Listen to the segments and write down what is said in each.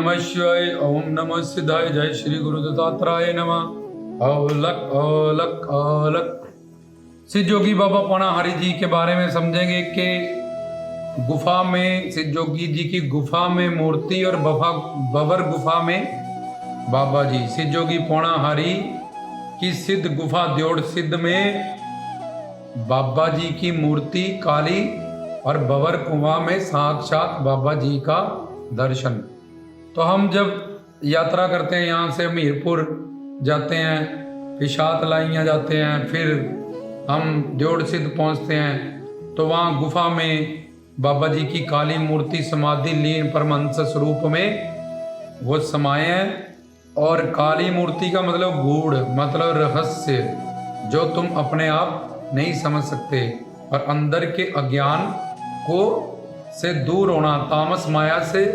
नमः शिवाय, ओम नमः सिद्धाय, जय श्री गुरु दत्तात्रेय नमः। औलक औलक औलक। सिद्ध जोगी बाबा पौना हरि जी के बारे में समझेंगे कि गुफा में सिद्ध जोगी जी की गुफा में मूर्ति और बबर गुफा में बाबा जी। सिद्ध जोगी पौना हरि की सिद्ध गुफा द्योड़ सिद्ध में बाबा जी की मूर्ति काली और बबर कुआं में साक्षात बाबा जी का दर्शन। तो हम जब यात्रा करते हैं, यहाँ से हमीरपुर जाते हैं, फिर शातलाइयाँ जाते हैं, फिर हम द्योड़ सिद्ध पहुँचते हैं, तो वहाँ गुफा में बाबा जी की काली मूर्ति समाधि लीन परमहंस स्वरूप में वो समाये हैं। और काली मूर्ति का मतलब गूढ़, मतलब रहस्य, जो तुम अपने आप नहीं समझ सकते, और अंदर के अज्ञान को से दूर होना, तामस माया से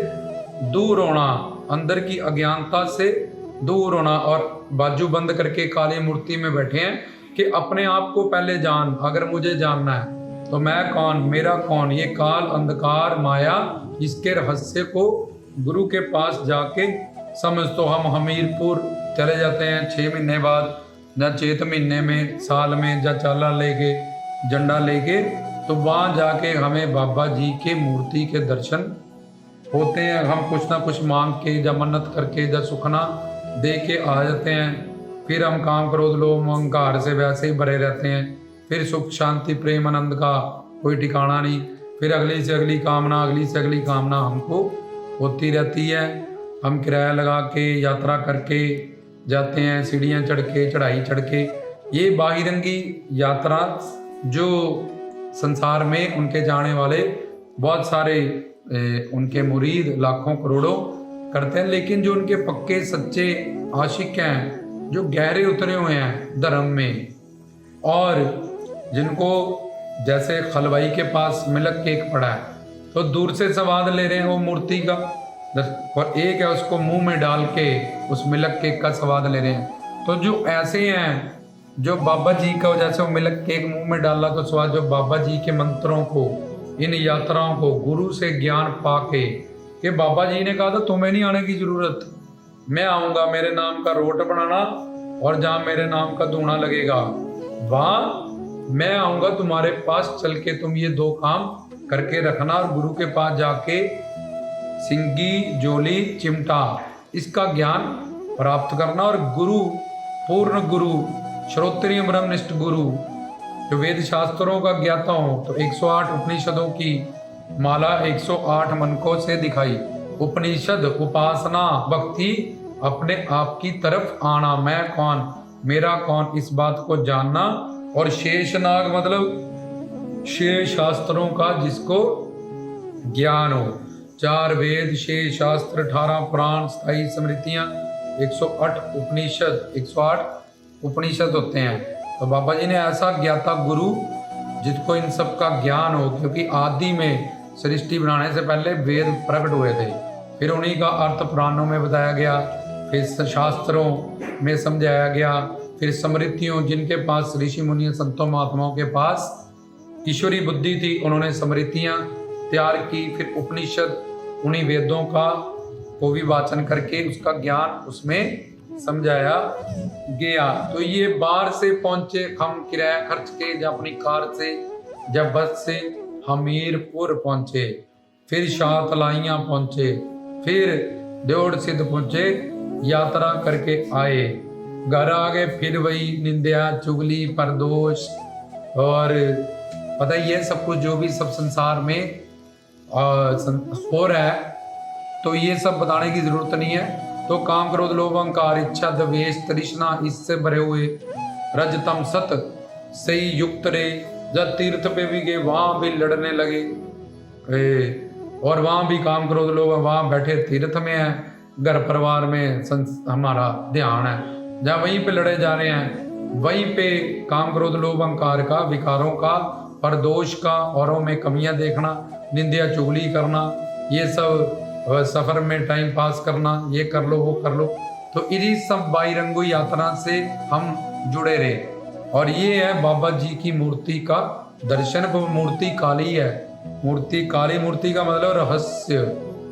दूर होना, अंदर की अज्ञानता से दूर होना। और बाजू बंद करके काली मूर्ति में बैठे हैं कि अपने आप को पहले जान। अगर मुझे जानना है तो मैं कौन, मेरा कौन, ये काल अंधकार माया, इसके रहस्य को गुरु के पास जाके समझ। तो हम हमीरपुर चले जाते हैं 6 महीने बाद, या चैत महीने में, साल में, या चाला लेके, झंडा लेके, तो वहाँ जाके हमें बाबा जी के मूर्ति के दर्शन होते हैं। हम कुछ ना कुछ मांग के, या मन्नत करके, या सुखना दे के आ जाते हैं। फिर हम काम क्रोध लोभ अहंकार से वैसे ही भरे रहते हैं। फिर सुख शांति प्रेम आनंद का कोई ठिकाना नहीं। फिर अगली से अगली कामना, अगली से अगली कामना हमको होती रहती है। हम किराया लगा के, यात्रा करके जाते हैं, सीढ़ियाँ चढ़ के, चढ़ाई चढ़ के। ये बाहिरंगी यात्रा जो संसार में उनके जाने वाले बहुत सारे उनके मुरीद लाखों करोड़ों करते हैं, लेकिन जो उनके पक्के सच्चे आशिक हैं, जो गहरे उतरे हुए हैं धर्म में, और जिनको जैसे खलवाई के पास मिल्क केक पड़ा है तो दूर से स्वाद ले रहे हैं वो मूर्ति का, और एक है उसको मुंह में डाल के उस मिल्क केक का स्वाद ले रहे हैं। तो जो ऐसे हैं, जो बाबा जी का, जैसे वो मिल्क केक मुंह में डाला तो स्वाद, जो बाबा जी के मंत्रों को, इन यात्राओं को गुरु से ज्ञान पाके, कि बाबा जी ने कहा था तुम्हें नहीं आने की जरूरत, मैं आऊँगा, मेरे नाम का रोट बनाना, और जहाँ मेरे नाम का धूना लगेगा वहाँ मैं आऊँगा तुम्हारे पास, चल के तुम ये 2 काम करके रखना। और गुरु के पास जाके सिंगी जोली चिमटा इसका ज्ञान प्राप्त करना। और गुरु, पूर्ण गुरु, श्रोत्रिय ब्रह्मनिष्ठ गुरु, जो वेद शास्त्रों का ज्ञाता हो, तो 108 उपनिषदों की माला 108 मनकों से दिखाई। उपनिषद, उपासना, भक्ति, अपने आप की तरफ आना, मैं कौन, मेरा कौन, इस बात को जानना। और शेषनाग मतलब 6 शास्त्रों का जिसको ज्ञान हो, 4 वेद, 6 शास्त्र, 18 पुराण, 27 स्मृतियाँ, 108 उपनिषद, 108 उपनिषद होते हैं। तो बाबा जी ने ऐसा ज्ञाता गुरु जिसको इन सब का ज्ञान हो, क्योंकि आदि में सृष्टि बनाने से पहले वेद प्रकट हुए थे, फिर उन्हीं का अर्थ पुराणों में बताया गया, फिर शास्त्रों में समझाया गया, फिर स्मृतियों, जिनके पास ऋषि मुनि संतों महात्माओं के पास ईश्वरी बुद्धि थी, उन्होंने स्मृतियाँ तैयार की। फिर उपनिषद, उन्हीं वेदों का को भी वाचन करके उसका ज्ञान उसमें समझाया गया। तो ये बाहर से पहुंचे, हम किराया खर्च के, जब अपनी कार से, जब बस से हमीरपुर पहुंचे, फिर शातलाइयाँ पहुंचे, फिर द्योड़ सिद्ध पहुंचे, यात्रा करके आए, घर आ गए, फिर वही निंदा चुगली परदोष, और पता ही है सब कुछ जो भी सब संसार में हो रहा है, तो ये सब बताने की जरूरत नहीं है। तो काम क्रोध लोभ अहंकार इच्छा द्वेष तृष्णा इससे भरे हुए रजतम सत से युक्त रे। जब तीर्थ पे भी गए वहां भी लड़ने लगे, और वहां भी काम क्रोध लोभ, वहां बैठे तीर्थ में है, घर परिवार में हमारा ध्यान है, जहाँ वहीं पे लड़े जा रहे हैं, वहीं पे काम क्रोध लोभ अहंकार का, विकारों का, परदोष का, औरों में कमियां देखना, निंदा चुगली करना, ये सब सफर में टाइम पास करना, ये कर लो वो कर लो। तो इन्हीं सब बाईरंगु यात्रा से हम जुड़े रहे। और ये है बाबा जी की मूर्ति का दर्शन। मूर्ति काली है, मूर्ति काली, मूर्ति का मतलब रहस्य,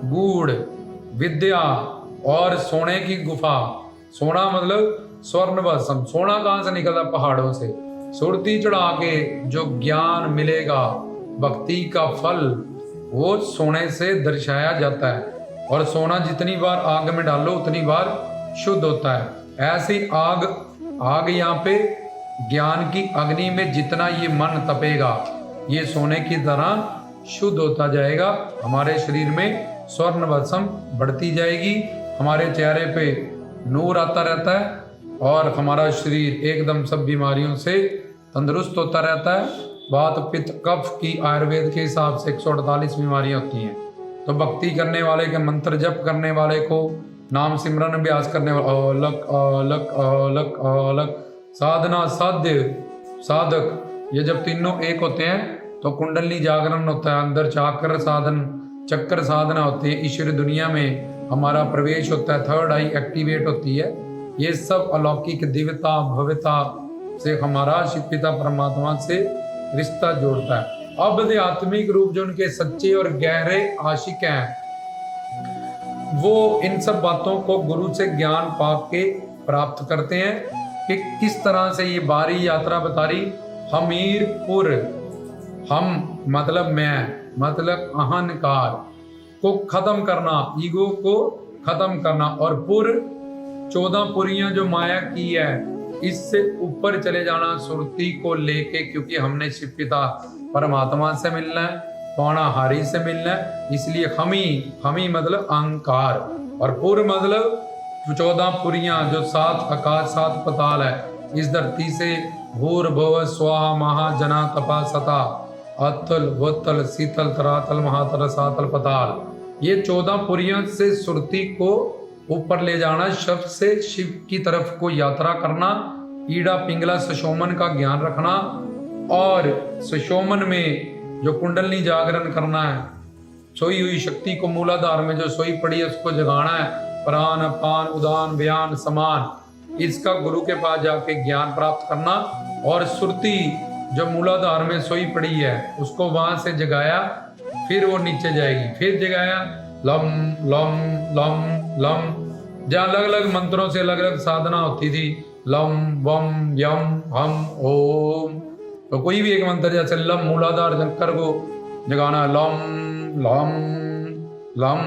गूढ़, विद्या और सोने की गुफा। सोना मतलब स्वर्ण भस्म। सोना कहाँ से निकलता? पहाड़ों से। सुरती चढ़ा के जो ज्ञान मिलेगा, भक्ति का फल, वो सोने से दर्शाया जाता है। और सोना जितनी बार आग में डालो उतनी बार शुद्ध होता है। ऐसी आग यहाँ पे ज्ञान की अग्नि में जितना ये मन तपेगा, ये सोने की तरह शुद्ध होता जाएगा। हमारे शरीर में स्वर्ण भस्म बढ़ती जाएगी, हमारे चेहरे पे नूर आता रहता है और हमारा शरीर एकदम सब बीमारियों से तंदुरुस्त होता रहता है। वात पित्त कफ की आयुर्वेद के हिसाब से 148 बीमारियां होती हैं। तो भक्ति करने वाले के, मंत्र जप करने वाले को, नाम सिमरन अभ्यास करने वाले, अलक अलक अलक अलक, साधना साध्य साधक, ये जब तीनों एक होते हैं तो कुंडली जागरण होता है। अंदर चक्कर साधना होती है। ईश्वर दुनिया में हमारा प्रवेश होता है। थर्ड आई एक्टिवेट होती है। ये सब अलौकिक दिव्यता भव्यता से हमारा शिव पिता परमात्मा से रिश्ता जोड़ता है। अब आध्यात्मिक रूप जो उनके सच्चे और गहरे आशिक हैं, वो इन सब बातों को गुरु से ज्ञान पाके के प्राप्त करते हैं कि किस तरह से ये बारी यात्रा बता रही। हमीरपुर, हम मतलब मैं, मतलब अहंकार को खत्म करना, ईगो को खत्म करना, और पुर 14 पुरियां जो माया की है, इससे ऊपर चले जाना सुरती को लेके। क्योंकि हमने शिव पिता परमात्मा से मिलना है, पौणाहारी से मिलना है, इसलिए हमी मतलब अहंकार, और पुर मतलब 14 पुरियां जो 7 आकाश 7 पताल है। इस धरती से भूर्भुव स्वाहा महाजना तपा सता अतल वतल शीतल तरातल महातल सातल पताल, ये 14 पुरियों से सुरती को ऊपर ले जाना, शब्द से शिव की तरफ को यात्रा करना, ईड़ा पिंगला सुषोमन का ज्ञान रखना, और सुषोमन में जो कुंडलनी जागरण करना है, सोई हुई शक्ति को मूलाधार में जो सोई पड़ी है उसको जगाना है। प्राण अपान उदान व्यान समान, इसका गुरु के पास जाके ज्ञान प्राप्त करना। और सुरती जो मूलाधार में सोई पड़ी है उसको वहां से जगाया, फिर वो नीचे जाएगी, फिर जगाया लम लम लम लम, जहाँ अलग अलग मंत्रों से अलग अलग साधना होती थी, लम वम यम हम ओम। तो कोई भी एक मंत्र, जैसे लम मूलाधार चक्कर को जगाना, लम लम लम,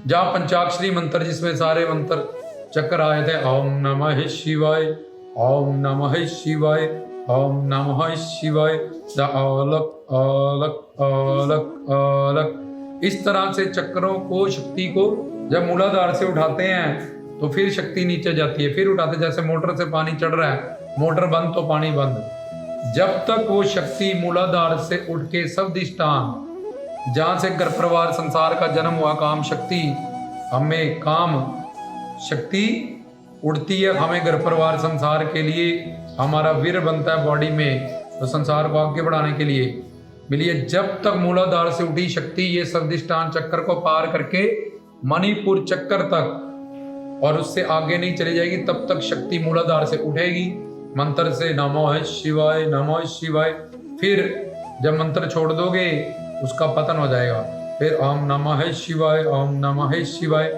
जहाँ पंचाक्षरी मंत्र जिसमें सारे मंत्र चक्कर आए थे, ओम नमः शिवाय ओम नमः शिवाय ओम नमः शिवाय, अलक अलक अलक अलक। इस तरह से चक्रों को, शक्ति को जब मूलाधार से उठाते हैं तो फिर शक्ति नीचे जाती है, फिर उठाते, जैसे मोटर से पानी चढ़ रहा है, मोटर बंद तो पानी बंद। जब तक वो शक्ति मूलाधार से उठ के सबदिष्टान, जहां से घर परिवार संसार का जन्म हुआ, काम शक्ति, हमें काम शक्ति उड़ती है, हमें घर परिवार संसार के लिए हमारा वीर बनता है बॉडी में, तो संसार को आगे बढ़ाने के लिए मिलिए। जब तक मूलाधार से उठी शक्ति ये सबदिष्टान चक्कर को पार करके मणिपुर चक्कर तक और उससे आगे नहीं चली जाएगी, तब तक शक्ति मूलाधार से उठेगी मंत्र से, नमः शिवाय नमः शिवाय। फिर जब मंत्र छोड़ दोगे उसका पतन हो जाएगा, फिर ओम नमः शिवाय ओम नमः शिवाय।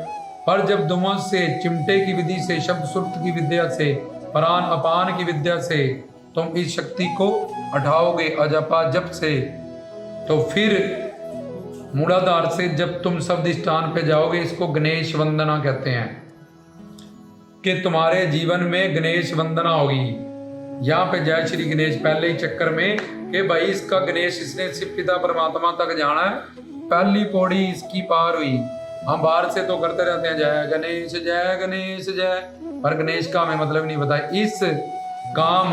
पर जब दोनों से, चिमटे की विधि से, शब्द सुरत की विद्या से, प्राण अपान की विद्या से तुम इस शक्ति को उठाओगे अजपा जप से, तो फिर मूलाधार से जब तुम सबदिष्टान पे जाओगे, इसको गणेश वंदना कहते हैं कि तुम्हारे जीवन में गणेश वंदना होगी। यहाँ पे जय श्री गणेश पहले ही चक्कर में कि भाई इसका गणेश, इसने शिव पिता परमात्मा तक जाना है, पहली पौड़ी इसकी पार हुई। हम बाहर से तो करते रहते हैं जय गणेश जय, पर गणेश का हमें मतलब नहीं पता। इस काम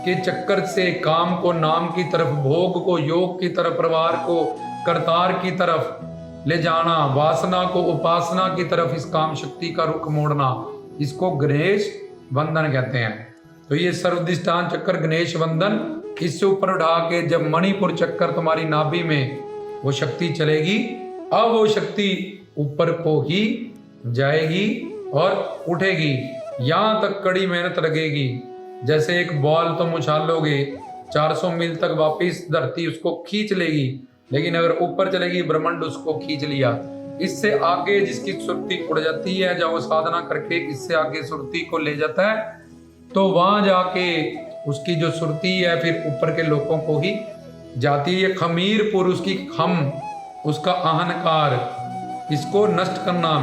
के चक्कर से काम को नाम की तरफ, भोग को योग की तरफ, परिवार को करतार की तरफ ले जाना, वासना को उपासना की तरफ, इस काम शक्ति का रुख मोड़ना, इसको गणेश वंदन कहते हैं। तो ये सर्वदिष्टान चक्कर गणेश वंदन, इससे ऊपर उठा के जब मणिपुर चक्कर तुम्हारी नाभि में वो शक्ति चलेगी, अब वो शक्ति ऊपर को ही जाएगी और उठेगी। यहां तक कड़ी मेहनत लगेगी। जैसे एक बॉल तुम उछालोगे 400 मील तक, वापिस धरती उसको खींच लेगी, लेकिन अगर ऊपर चलेगी ब्रह्मांड उसको खींच लिया। इससे आगे जिसकी सुरती उड़ जाती है, जब वो साधना करके इससे आगे सुरती को ले जाता है, तो वहां जाके उसकी जो सुरती है फिर ऊपर के लोगों को ही जाती है। खमीरपुर उसकी खम, उसका अहंकार, इसको नष्ट करना।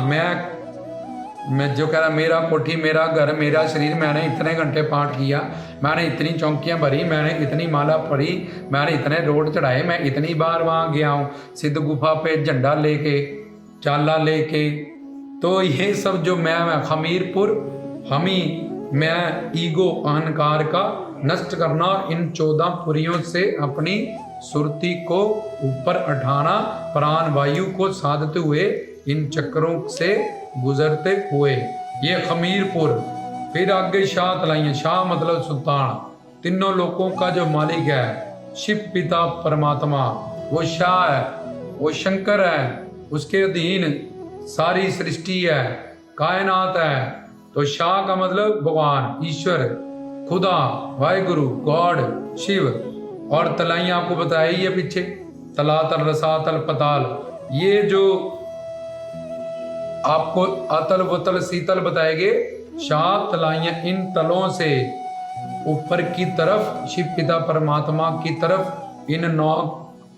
मैं जो कह रहा मेरा कोठी, मेरा घर, मेरा शरीर, मैंने इतने घंटे पाठ किया, मैंने इतनी चौकियां भरी, मैंने इतनी माला पढ़ी, मैंने इतने रोड चढ़ाए, मैं इतनी बार वहाँ गया हूँ सिद्ध गुफा पे झंडा लेके, चाला लेके, तो ये सब जो मैं खमीरपुर, मैं ईगो अहंकार का नष्ट करना, इन 14 पुरियों से अपनी सुरती को ऊपर उठाना, प्राण वायु को साधते हुए इन चक्रों से गुजरते हुए, ये खमीरपुर। फिर आगे शाह तलाइयाँ, शाह मतलब सुल्तान, तीनों लोगों का जो मालिक है, शिव पिता परमात्मा, वो शाह है, वो शंकर है, उसके अधीन सारी सृष्टि है, कायनात है। तो शाह का मतलब भगवान, ईश्वर, खुदा, वाहिगुरु, गॉड, शिव। और तलाइयाँ आपको बताया ही है पीछे, तलातल, रसातल, पताल, ये जो आपको अतल वतल शीतल बताएंगे, शाह तलाइयाँ, इन तलों से ऊपर की तरफ शिव पिता परमात्मा की तरफ, इन 9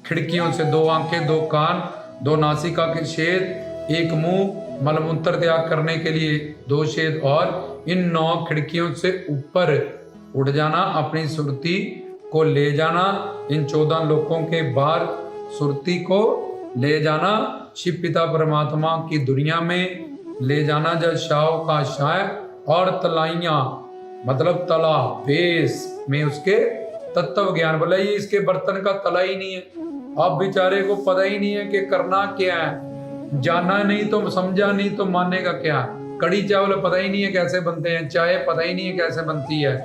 खिड़कियों से, 2 आंखें, 2 कान, 2 नासिका के छेद, 1 मुंह, मलमूत्र त्याग करने के लिए 2 छेद, और इन 9 खिड़कियों से ऊपर उड़ जाना, अपनी सुरती को ले जाना, इन 14 लोगों के बाहर सुरती को ले जाना, शिव पिता परमात्मा की दुनिया में ले जाना, जब शाह का शाह। और तलाइयाँ मतलब तला, बेस में उसके तत्व ज्ञान, बोला ये इसके बर्तन का तला ही नहीं है। अब बेचारे को पता ही नहीं है कि करना क्या है, जाना नहीं तो समझा नहीं तो मानेगा क्या। कड़ी चावल पता ही नहीं है कैसे बनते हैं, चाय पता ही नहीं है कैसे बनती है,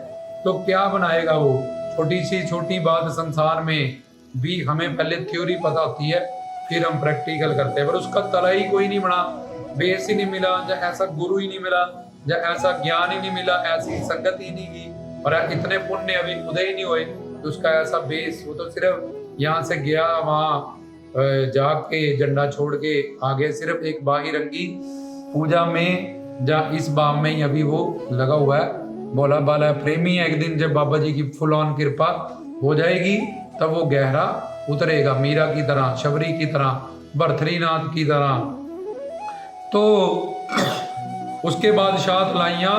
तो क्या बनाएगा वो। छोटी सी छोटी बात संसार में भी हमें पहले थ्योरी पता होती है, फिर हम प्रैक्टिकल करते हैं, पर उसका तला ही कोई नहीं बना, बेस ही नहीं मिला, या ऐसा गुरु ही नहीं मिला, या ऐसा ज्ञान ही नहीं मिला, ऐसी संगत ही नहीं की, और इतने पुण्य अभी उदय ही नहीं हुए, तो उसका ऐसा बेस, वो तो सिर्फ यहाँ से गया, वहाँ जाके झंडा छोड़ के आगे, सिर्फ एक बाहिरंगी पूजा में, जहाँ इस बाम में ही अभी वो लगा हुआ है, बोला बाला प्रेमी है। एक दिन जब बाबा जी की फुल ऑन कृपा हो जाएगी, तब वो गहरा उतरेगा, मीरा की तरह, शबरी की तरह, भरथरीनाथ की तरह। तो उसके बाद शाह तलाइयाँ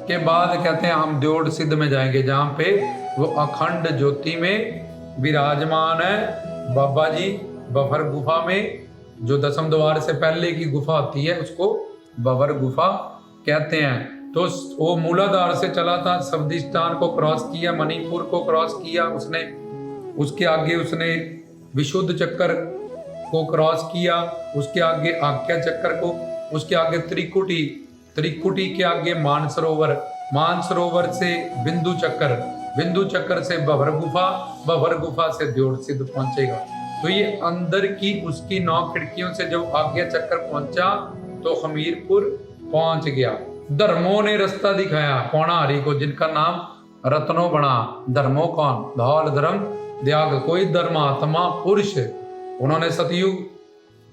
के बाद कहते हैं हम द्योड़ सिद्ध में जाएंगे, जहाँ पे वो अखंड ज्योति में विराजमान है बाबा जी, बफर गुफा में, जो 10वें द्वार से पहले की गुफा होती है उसको बफर गुफा कहते हैं। तो वो मूलाधार से चला था, सवदिष्टान को क्रॉस किया, मणिपुर को क्रॉस किया उसने, उसके आगे उसने विशुद्ध चक्कर को क्रॉस किया, उसके आगे आज्ञा चक्कर को, उसके आगे त्रिकुटी, त्रिकुटी के आगे मानसरोवर, मानसरोवर से बिंदु चक्कर, बिंदु चक्कर से भंवर गुफा, भंवर गुफा से द्योड़ सिद्ध पहुंचेगा। तो ये अंदर की उसकी 9 खिड़कियों से जब आज्ञा चक्कर पहुंचा तो खमीरपुर पहुंच गया। धर्मों ने रास्ता दिखाया पौणाहारी को, जिनका नाम रत्नों बना। धर्मों कौन? धौल धर्म त्याग कोई धर्मात्मा पुरुष। उन्होंने सतयुग,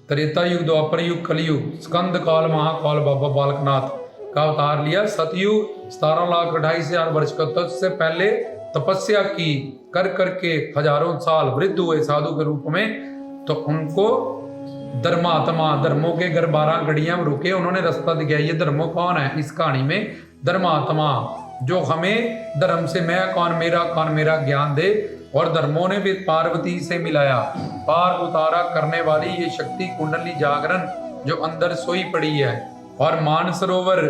त्रेता युग, द्वापर युग, कलयुग, स्कंद काल, महाकाल बाबा बालकनाथ का अवतार लिया। सतयुग 17,28,000 वर्ष का, तो उससे पहले तपस्या की कर करके हजारों साल वृद्ध हुए साधु के रूप में। तो उनको धर्मात्मा, धर्मों के घर 12 घड़ियां रुके, उन्होंने रास्ता दिखाया। ये धर्मों कौन है इस कहानी में? धर्मात्मा, जो हमें धर्म से मैं कौन, मेरा कौन, मेरा ज्ञान दे। और धर्मों ने भी पार्वती से मिलाया, पार उतारा करने वाली ये शक्ति कुंडली जागरण जो अंदर सोई पड़ी है। और मानसरोवर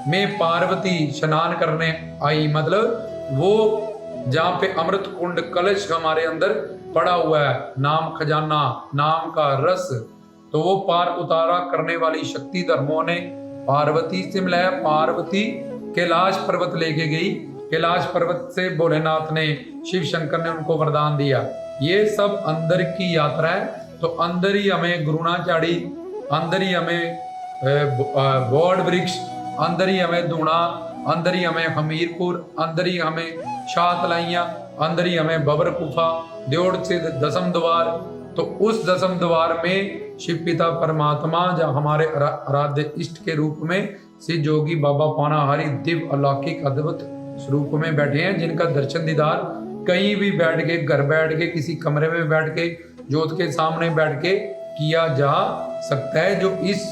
में पार्वती स्नान करने आई, मतलब वो जहाँ पे अमृत कुंड कलश हमारे अंदर पड़ा हुआ है, नाम खजाना, नाम का रस, तो वो पार उतारा करने वाली शक्ति धर्मों ने पार्वती से मिलाया। पार्वती कैलाश पर्वत लेके गई, कैलाश पर्वत से भोलेनाथ ने, शिव शंकर ने उनको वरदान दिया। ये सब अंदर की यात्रा है। तो अंदर ही हमें गुरुनाचाड़ी, अंदर ही हमें बोड़ वृक्ष, अंदर ही हमें धूणा, अंदर ही हमें हमीरपुर, अंदर ही हमें शाह तलाइयाँ, अंदर ही हमें बबर गुफा, द्योड़ सिद्ध, 10वें द्वार, तो उस दसम द्वार में शिव पिता परमात्मा जो हमारे आराध्य इष्ट के रूप में श्री जोगी बाबा पौनाहारी दिव्य अलौकिक अद्भुत स्वरूप में बैठे हैं, जिनका दर्शन दीदार कहीं भी बैठ के, घर बैठ के, किसी कमरे में बैठ के, ज्योत के सामने बैठ के किया जा सकता है, जो इस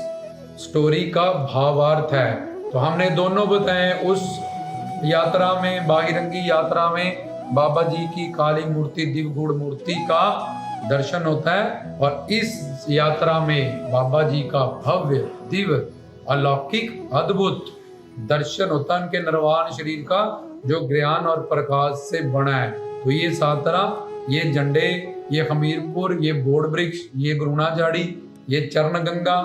स्टोरी का भावार्थ है। तो हमने दोनों बताए, उस यात्रा में, बाहिरंगी यात्रा में बाबा जी की काली मूर्ति, दिव्य गुड़ मूर्ति का दर्शन होता है, और इस यात्रा में बाबा जी का भव्य दिव्य अलौकिक अद्भुत दर्शन होता है, उनके निर्वाण शरीर का जो ज्ञान और प्रकाश से बना है। तो ये सातरा, ये झंडे, ये हमीरपुर, ये बोड़ वृक्ष, ये गुरुणाझाड़ी, ये चरण गंगा,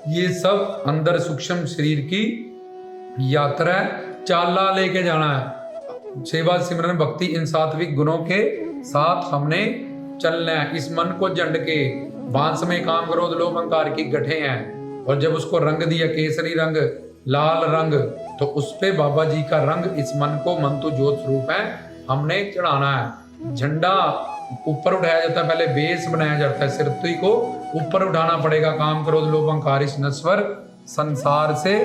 ये सब अंदर सूक्ष्म शरीर की यात्रा है। चाला लेके जाना है, सेवा सिमरन भक्ति इन सात्विक गुणों के साथ हमने चलना है। इस मन को झंड के, बांस में काम क्रोध लोभ अहंकार की गठे हैं, और जब उसको रंग दिया केसरी रंग, लाल रंग, तो उस पे बाबा जी का रंग, इस मन को, मन तो ज्योत स्वरूप है, हमने चढ़ाना है। झंडा ऊपर उठाया जाता है, पहले बेस बनाया जाता है, सिरतुई को ऊपर उठाना पड़ेगा, काम क्रोध लोभ अहंकार इस नश्वर संसार से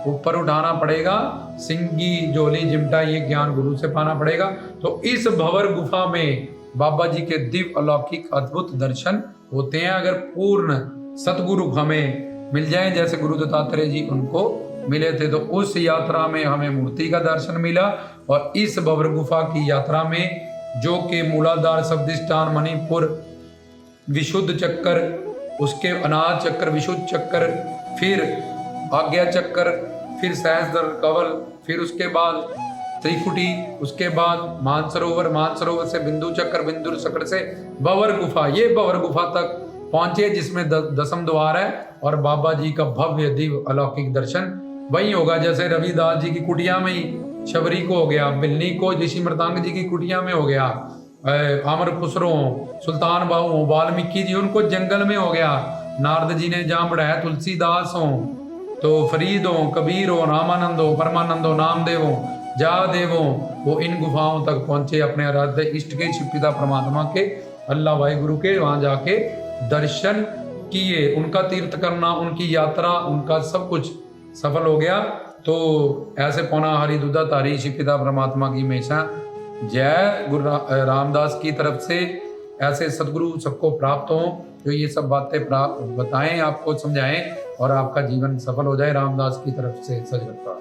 ऊपर उठाना पड़ेगा। सिंगी जोली चिमटा ये ज्ञान गुरु से पाना पड़ेगा। तो इस भंवर गुफा में बाबा जी के दिव्य अलौकिक अद्भुत दर्शन होते हैं। अगर पूर्ण सतगुरु हमें मिल जाए, जैसे गुरु दत्तात्रेय जी उनको मिले थे, तो उस यात्रा में हमें मूर्ति का दर्शन मिला। और इस भंवर गुफा की यात्रा में, जो कि मूलाधार, शब्दिष्टान, मणिपुर, विशुद्ध चक्कर, उसके अनाथ चक्कर, विशुद्ध चक्कर, फिर आज्ञा चक्कर, फिर सहस्त्र कवल, फिर उसके बाद त्रिकुटी, उसके बाद मानसरोवर, मानसरोवर से बिंदु चक्कर, बिंदु चक्कर से भंवर गुफा, ये भंवर गुफा तक पहुंचे, जिसमें दसम द्वार है, और बाबा जी का भव्य दिव्य अलौकिक दर्शन वही होगा। जैसे रविदास जी की कुटिया में ही शबरी को हो गया, बिल्ली को ऋषि मृतांग जी की कुटिया में हो गया, अमर खुसरो, सुल्तान बाहू, वाल्मीकि जी उनको जंगल में हो गया, नारद जी ने जहाँ बढ़ाया, तुलसीदास हो, तो फरीद हो, कबीर हो, रामानंद हो, परमानंद हो, नामदेव हो, जादेव हो, वो इन गुफाओं तक पहुंचे अपने आराध्य इष्ट के, शिव पिता परमात्मा के, अल्लाह वाहिगुरु के, वहां जाके दर्शन किए। उनका तीर्थ करना, उनकी यात्रा, उनका सब कुछ सफल हो गया। तो ऐसे पौनाहारी दूधाधारी शिव पिता परमात्मा की हमेशा जय। गुरु रामदास की तरफ से ऐसे सदगुरु सबको प्राप्त हो, जो ये सब बातें बताएं, आपको समझाएं, और आपका जीवन सफल हो जाए। रामदास की तरफ से सजगता।